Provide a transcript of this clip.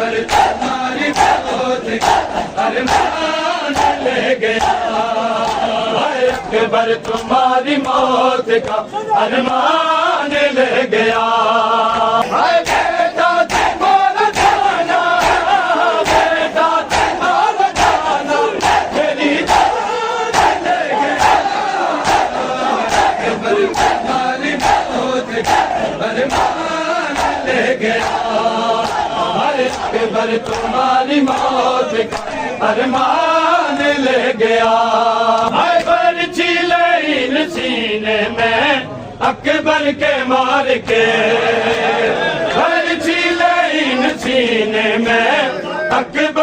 اکبر تمہاری موت کا ارمان لے گیا اکبر تمہاری موت کا ارمان لے گیا بیٹا تمہارا جانا بیٹا تمہارا جانا میری جان لے گیا اکبر تمہاری موت کا ارمان لے گیا اکبر تمہاری موت کا ارمان لے گیا برچھی لین سینے میں اکبر کے مار کے برچھی لین سینے میں اکبر